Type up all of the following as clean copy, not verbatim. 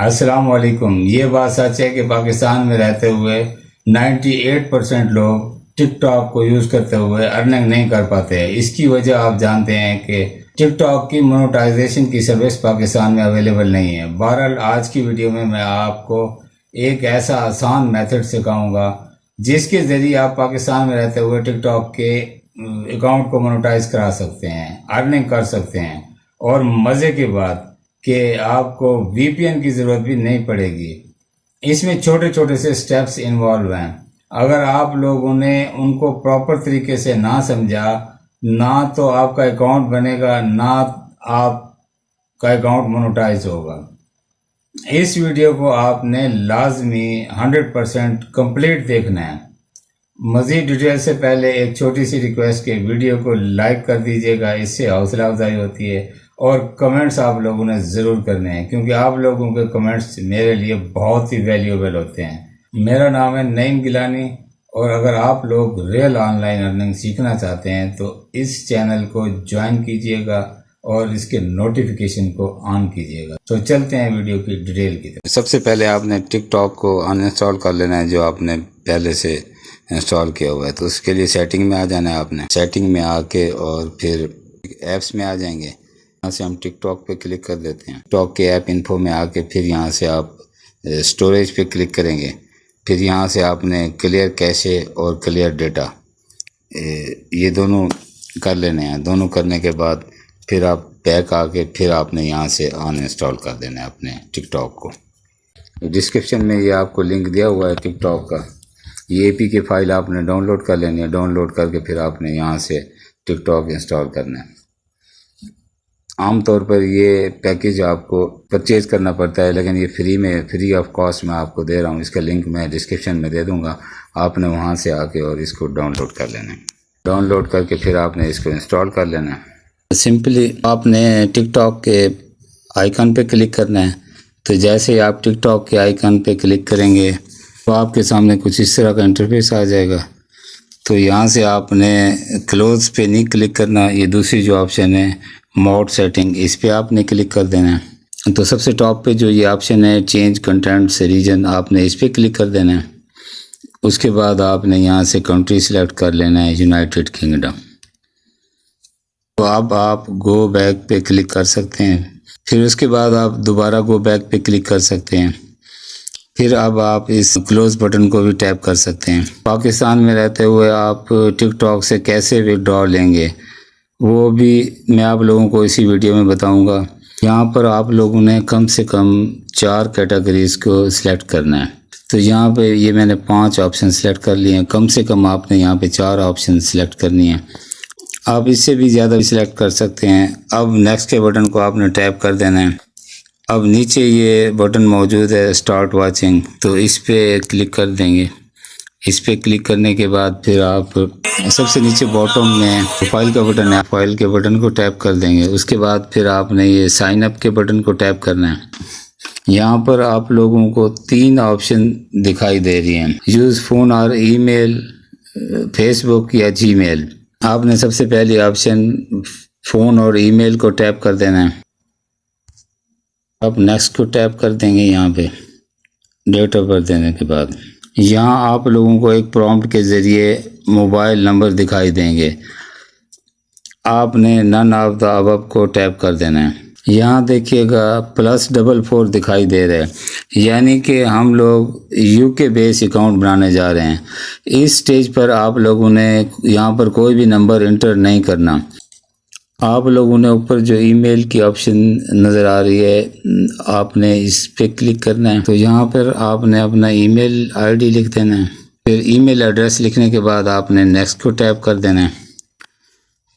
अस्सलाम वालेकुम। ये बात सच है कि पाकिस्तान में रहते हुए 98% लोग टिकटॉक को यूज़ करते हुए अर्निंग नहीं कर पाते हैं। इसकी वजह आप जानते हैं कि टिकटॉक की मोनेटाइजेशन की सर्विस पाकिस्तान में अवेलेबल नहीं है। बहरहाल आज की वीडियो में मैं आपको एक ऐसा आसान मेथड सिखाऊंगा जिसके ज़रिए आप पाकिस्तान में रहते हुए टिकटॉक के अकाउंट को मोनेटाइज करा सकते हैं, अर्निंग कर सकते हैं। और मज़े की बात कि आपको वीपीएन की ज़रूरत भी नहीं पड़ेगी। इसमें छोटे छोटे से स्टेप्स इन्वॉल्व हैं। अगर आप लोगों ने उनको प्रॉपर तरीके से ना समझा, ना तो आपका अकाउंट बनेगा, ना आपका अकाउंट मोनेटाइज होगा। इस वीडियो को आपने लाजमी 100% कंप्लीट देखना है। मज़ीद डिटेल से पहले एक छोटी सी रिक्वेस्ट के वीडियो को लाइक कर दीजिएगा, इससे हौसला अफजाई होती है। और कमेंट्स आप लोगों ने ज़रूर करने हैं क्योंकि आप लोगों के कमेंट्स मेरे लिए बहुत ही वैल्यूएबल होते हैं। मेरा नाम है नईम गिलानी और अगर आप लोग रियल ऑनलाइन अर्निंग सीखना चाहते हैं तो इस चैनल को ज्वाइन कीजिएगा और इसके नोटिफिकेशन को ऑन कीजिएगा। तो चलते हैं वीडियो की डिटेल की तरफ। सबसे पहले आपने टिकटॉक को अनइंस्टॉल कर लेना है जो आपने पहले से इंस्टॉल किया हुआ है। तो उसके लिए सेटिंग में आ जाना है। आपने सेटिंग में आके और फिर ऐप्स में आ जाएंगे। यहाँ से हम टिकटॉक पे क्लिक कर देते हैं। टिकटॉक के ऐप इन्फो में आके फिर यहाँ से आप स्टोरेज पे क्लिक करेंगे। फिर यहाँ से आपने क्लियर कैशे और क्लियर डेटा ये दोनों कर लेने हैं। दोनों करने के बाद फिर आप बैक आके फिर आपने यहाँ से अनइंस्टॉल कर देना है अपने टिकटॉक को। डिस्क्रिप्शन में ये आपको लिंक दिया हुआ है टिकटॉक का। ये APK फाइल आपने डाउनलोड कर लेनी है। डाउनलोड करके फिर आपने यहाँ से टिकटॉक इंस्टॉल करना है। आमतौर पर ये पैकेज आपको परचेज़ करना पड़ता है, लेकिन ये फ्री ऑफ कॉस्ट मैं आपको दे रहा हूँ। इसका लिंक मैं डिस्क्रिप्शन में दे दूँगा। आपने वहाँ से आके और इसको डाउनलोड कर लेना है। डाउनलोड करके फिर आपने इसको इंस्टॉल कर लेना है। सिंपली आपने टिकटॉक के आइकन पे क्लिक करना है। तो जैसे ही आप टिकटॉक के आइकन पे क्लिक करेंगे तो आपके सामने कुछ इस तरह का इंटरफेस आ जाएगा। तो यहाँ से आपने क्लोज पे नहीं क्लिक करना। ये दूसरी जो ऑप्शन है मोड सेटिंग, इस पे आपने क्लिक कर देना है। तो सबसे टॉप पे जो ये ऑप्शन है चेंज कंटेंट्स रीजन, आपने इस पे क्लिक कर देना है। उसके बाद आपने यहाँ से कंट्री सिलेक्ट कर लेना है यूनाइटेड किंगडम। तो अब आप गो बैक पे क्लिक कर सकते हैं। फिर उसके बाद आप दोबारा गो बैक पे क्लिक कर सकते हैं। फिर अब आप इस क्लोज बटन को भी टैप कर सकते हैं। पाकिस्तान में रहते हुए आप टिकटॉक से कैसे विड्रॉ लेंगे वो भी मैं आप लोगों को इसी वीडियो में बताऊंगा। यहाँ पर आप लोगों ने कम से कम 4 कैटेगरीज को सिलेक्ट करना है। तो यहाँ पे ये मैंने 5 ऑप्शन सिलेक्ट कर लिए हैं। कम से कम आपने यहाँ पे 4 ऑप्शन सिलेक्ट करनी है। आप इससे भी ज़्यादा भी सिलेक्ट कर सकते हैं। अब नेक्स्ट के बटन को आपने टैप कर देना है। अब नीचे ये बटन मौजूद है स्टार्ट वाचिंग, तो इस पे क्लिक कर देंगे। इस पे क्लिक करने के बाद फिर आप सबसे नीचे बॉटम में प्रोफाइल का बटन है, प्रोफाइल के बटन को टैप कर देंगे। उसके बाद फिर आपने ये साइन अप के बटन को टैप करना है। यहाँ पर आप लोगों को 3 ऑप्शन दिखाई दे रही हैं, यूज़ फ़ोन और ईमेल, फेसबुक या जीमेल। आपने सबसे पहले ऑप्शन फ़ोन और ईमेल को टैप कर देना है। अब नेक्स्ट को टैप कर देंगे। यहाँ पे डेट ऑफ बर्थ देने के बाद यहाँ आप लोगों को एक प्रॉम्प्ट के ज़रिए मोबाइल नंबर दिखाई देंगे। आपने नन ऑफ द अबव को टैप कर देना है। यहाँ देखिएगा +44 दिखाई दे रहा है, यानी कि हम लोग UK बेस अकाउंट बनाने जा रहे हैं। इस स्टेज पर आप लोगों ने यहाँ पर कोई भी नंबर इंटर नहीं करना। आप लोगों ने ऊपर जो ईमेल की ऑप्शन नज़र आ रही है आपने इस पे क्लिक करना है। तो यहाँ पर आपने अपना ईमेल आईडी लिख देना है। फिर ईमेल एड्रेस लिखने के बाद आपने नेक्स्ट को टैप कर देना है।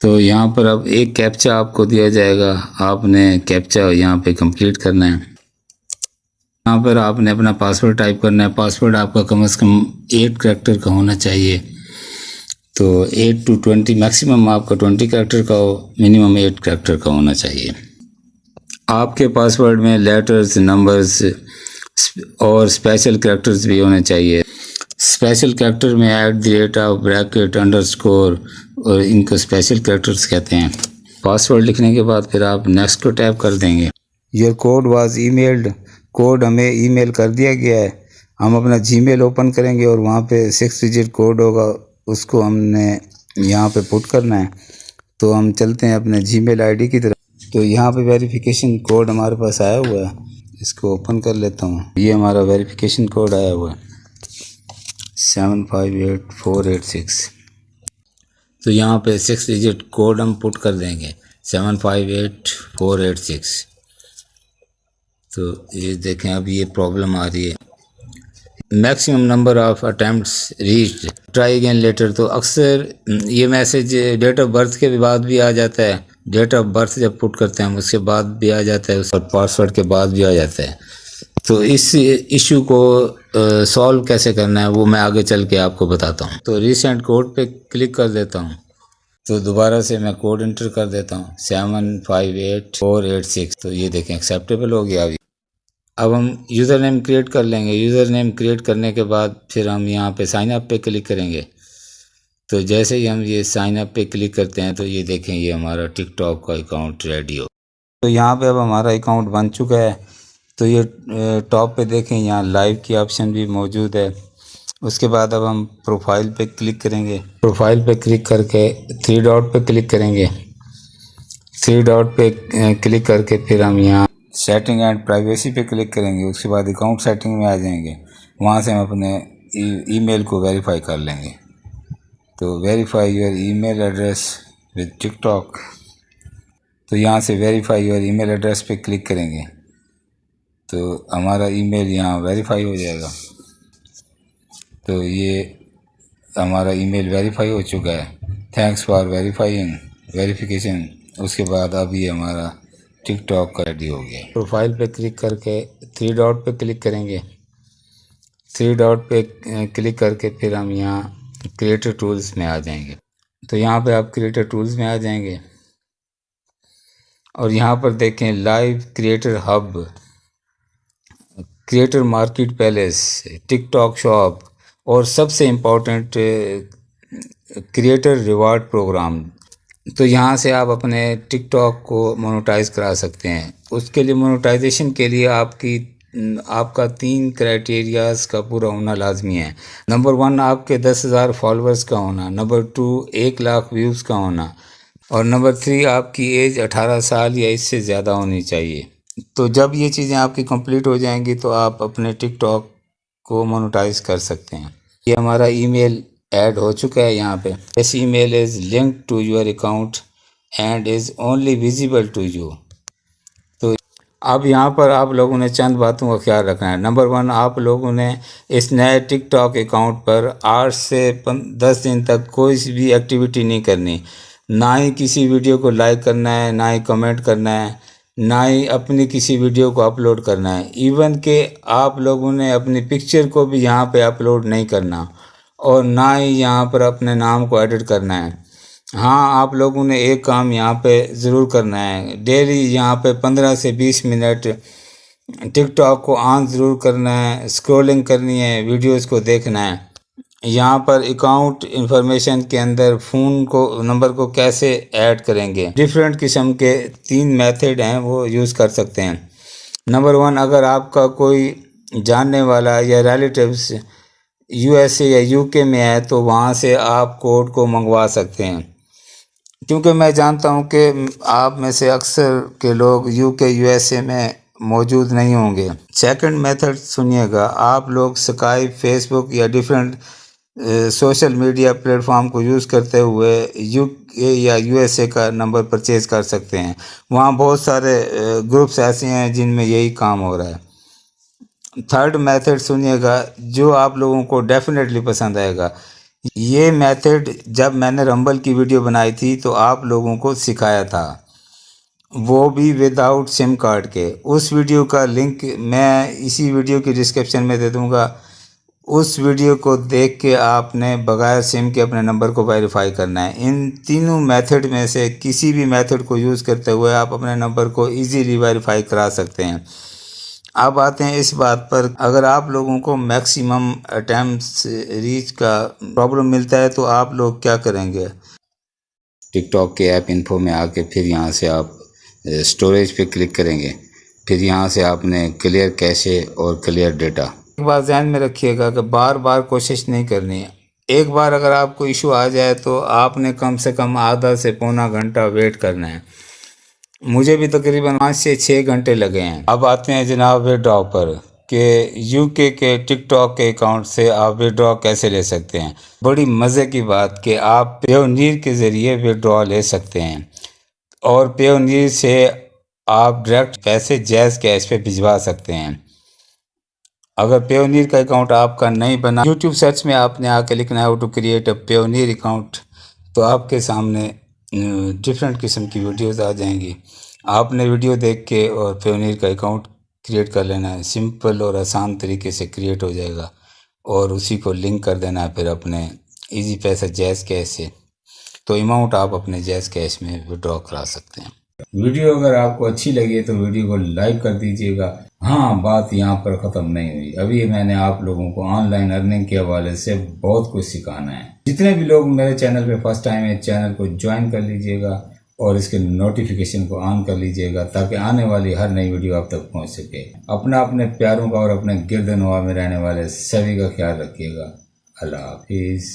तो यहाँ पर अब एक कैप्चा आपको दिया जाएगा, आपने कैप्चा यहाँ पे कंप्लीट करना है। यहाँ पर आपने अपना पासवर्ड टाइप करना है। पासवर्ड आपका कम से कम 8 कैरेक्टर का होना चाहिए। तो 8 to 20 मैक्सिमम आपका 20 कैरेक्टर का हो, मिनिमम 8 कैरेक्टर का होना चाहिए। आपके पासवर्ड में लेटर्स, नंबर्स और स्पेशल कैरेक्टर्स भी होने चाहिए। स्पेशल कैरेक्टर में @ ब्रैकेट अंडरस्कोर और इनको स्पेशल कैरेक्टर्स कहते हैं। पासवर्ड लिखने के बाद फिर आप नेक्स्ट को टैप कर देंगे। Your code was emailed code हमें ईमेल कर दिया गया है। हम अपना जीमेल ओपन करेंगे और वहाँ पे 6 डिजिट कोड होगा, उसको हमने यहाँ पे पुट करना है। तो हम चलते हैं अपने जीमेल आईडी की तरफ। तो यहाँ पे वेरिफिकेशन कोड हमारे पास आया हुआ है, इसको ओपन कर लेता हूँ। ये हमारा वेरिफिकेशन कोड आया हुआ है 758486। तो यहाँ पे 6 डिजिट कोड हम पुट कर देंगे 758486। तो ये देखें, अब ये प्रॉब्लम आ रही है, maximum number of attempts reached, try again later. तो अक्सर ये मैसेज डेट ऑफ बर्थ के बाद भी आ जाता है, डेट ऑफ बर्थ जब पुट करते हैं हम उसके बाद भी आ जाता है, और पासवर्ड के बाद भी आ जाता है। तो इस इशू को सॉल्व कैसे करना है वो मैं आगे चल के आपको बताता हूँ। तो रीसेंट कोड पे क्लिक कर देता हूँ। तो दोबारा से मैं कोड इंटर कर देता हूँ 758486। तो ये देखें एक्सेप्टेबल हो गया। अभी अब हम यूज़र नेम क्रिएट कर लेंगे। यूज़र नेम क्रिएट करने के बाद फिर हम यहाँ पे साइन अप पे क्लिक करेंगे। तो जैसे ही हम ये साइन अप पे क्लिक करते हैं तो ये देखें ये हमारा टिकटॉक का अकाउंट रेडी हो। तो यहाँ पे अब हमारा अकाउंट बन चुका है। तो ये टॉप पे देखें यहाँ लाइव की ऑप्शन भी मौजूद है। उसके बाद अब हम प्रोफाइल पे क्लिक करेंगे। प्रोफाइल पे क्लिक करके 3 डॉट पे क्लिक करेंगे। 3 डॉट पे क्लिक करके फिर हम यहाँ सेटिंग एंड प्राइवेसी पे क्लिक करेंगे। उसके बाद अकाउंट सेटिंग में आ जाएंगे। वहाँ से हम अपने ईमेल को वेरीफाई कर लेंगे। तो verify your email address with TikTok. तो यहाँ से वेरीफाई योर ईमेल एड्रेस पे क्लिक करेंगे तो हमारा ईमेल यहाँ वेरीफाई हो जाएगा। तो ये हमारा ईमेल वेरीफाई हो चुका है। Thanks for verification. उसके बाद अब ये हमारा टिकटॉक का रेडी हो गया। प्रोफाइल पे क्लिक करके 3 डॉट पे क्लिक करेंगे। 3 डॉट पे क्लिक करके फिर हम यहाँ क्रिएटर टूल्स में आ जाएंगे। तो यहाँ पे आप क्रिएटर टूल्स में आ जाएंगे और यहाँ पर देखें live creator hub, creator market place, TikTok shop और सबसे इम्पोर्टेंट क्रिएटर रिवार्ड प्रोग्राम। तो यहाँ से आप अपने टिकटॉक को मोनेटाइज करा सकते हैं। उसके लिए मोनेटाइजेशन के लिए आपका 3 क्राइटेरियाज का पूरा होना लाजमी है। नंबर 1 आपके 10,000 फॉलोअर्स का होना, नंबर 2 1 लाख व्यूज़ का होना, और नंबर 3 आपकी एज 18 साल या इससे ज़्यादा होनी चाहिए। तो जब ये चीज़ें आपकी कंप्लीट हो जाएंगी तो आप अपने टिकटॉक को मोनेटाइज कर सकते हैं। ये हमारा ईमेल ऐड हो चुका है यहाँ पे। This email is linked to your account and is only visible to you. तो अब यहाँ पर आप लोगों ने चंद बातों का ख्याल रखना है। नंबर 1, आप लोगों ने इस नए टिकटॉक अकाउंट पर 8 से 10 दिन तक कोई भी एक्टिविटी नहीं करनी। ना ही किसी वीडियो को लाइक करना है, ना ही कमेंट करना है, ना ही अपनी किसी वीडियो को अपलोड करना है। इवन कि आप लोगों ने अपनी पिक्चर को भी यहाँ पे अपलोड नहीं करना और ना ही यहाँ पर अपने नाम को एडिट करना है। हाँ, आप लोगों ने एक काम यहाँ पे ज़रूर करना है। डेली यहाँ पे 15 से 20 मिनट टिकटॉक को ऑन ज़रूर करना है, स्क्रॉलिंग करनी है, वीडियोस को देखना है। यहाँ पर अकाउंट इंफॉर्मेशन के अंदर फ़ोन को नंबर को कैसे ऐड करेंगे, डिफरेंट किस्म के 3 मेथड हैं वो यूज़ कर सकते हैं। नंबर 1, अगर आपका कोई जानने वाला या रिलेटिव्स यूएसए या यूके में है तो वहाँ से आप कोड को मंगवा सकते हैं, क्योंकि मैं जानता हूँ कि आप में से अक्सर के लोग यूके यूएसए में मौजूद नहीं होंगे। सेकंड मेथड सुनिएगा, आप लोग स्काइप, फेसबुक या डिफरेंट सोशल मीडिया प्लेटफॉर्म को यूज़ करते हुए यूके या यूएसए का नंबर परचेज़ कर सकते हैं। वहाँ बहुत सारे ग्रुप्स ऐसे हैं जिनमें यही काम हो रहा है। थर्ड मेथड सुनिएगा जो आप लोगों को डेफिनेटली पसंद आएगा। ये मेथड जब मैंने रंबल की वीडियो बनाई थी तो आप लोगों को सिखाया था, वो भी विदाउट सिम कार्ड के। उस वीडियो का लिंक मैं इसी वीडियो की डिस्क्रिप्शन में दे दूंगा। उस वीडियो को देख के आपने बगैर सिम के अपने नंबर को वेरीफाई करना है। इन तीनों मेथड में से किसी भी मेथड को यूज़ करते हुए आप अपने नंबर को इजीली वेरीफाई करा सकते हैं। अब आते हैं इस बात पर, अगर आप लोगों को मैक्सिमम अटैम्प्ट्स रीच का प्रॉब्लम मिलता है तो आप लोग क्या करेंगे। टिकटॉक के ऐप इन्फो में आके फिर यहाँ से आप स्टोरेज पे क्लिक करेंगे। फिर यहाँ से आपने क्लियर कैशे और क्लियर डेटा। एक बात ध्यान में रखिएगा कि बार बार कोशिश नहीं करनी है। एक बार अगर आपको इशू आ जाए तो आपने कम से कम आधा से पौना घंटा वेट करना है। मुझे भी तकरीबन 5 से 6 घंटे लगे हैं। अब आते हैं जनाब विड्रॉ पर कि यूके के टिकटॉक के अकाउंट से आप विड्रॉ कैसे ले सकते हैं। बड़ी मज़े की बात कि आप पेयोनीर के ज़रिए विड्रॉ ले सकते हैं और पेयोनीर से आप डायरेक्ट पैसे जैज़ कैश पे भिजवा सकते हैं। अगर पेयोनीर का अकाउंट आपका नहीं बना, यूट्यूब सर्च में आपने आके लिखना है how to create a Payoneer account, तो आपके सामने डिफरेंट किस्म की वीडियोस आ जाएंगी। आपने वीडियो देख के और पेयोनीर का अकाउंट क्रिएट कर लेना है। सिंपल और आसान तरीके से क्रिएट हो जाएगा और उसी को लिंक कर देना है फिर अपने इजी पैसा जैज़ कैश से, तो अमाउंट आप अपने जैज़ कैश में विड्रॉ करा सकते हैं। वीडियो अगर आपको अच्छी लगी तो वीडियो को लाइक कर दीजिएगा। हाँ, बात यहाँ पर ख़त्म नहीं हुई। अभी मैंने आप लोगों को ऑनलाइन अर्निंग के हवाले से बहुत कुछ सिखाना है। जितने भी लोग मेरे चैनल पे फर्स्ट टाइम है, चैनल को ज्वाइन कर लीजिएगा और इसके नोटिफिकेशन को ऑन कर लीजिएगा ताकि आने वाली हर नई वीडियो आप तक पहुँच सके। अपने प्यारों का और अपने गिरद नवाब में रहने वाले सभी का ख्याल रखिएगा। अल्लाह हाफिज़।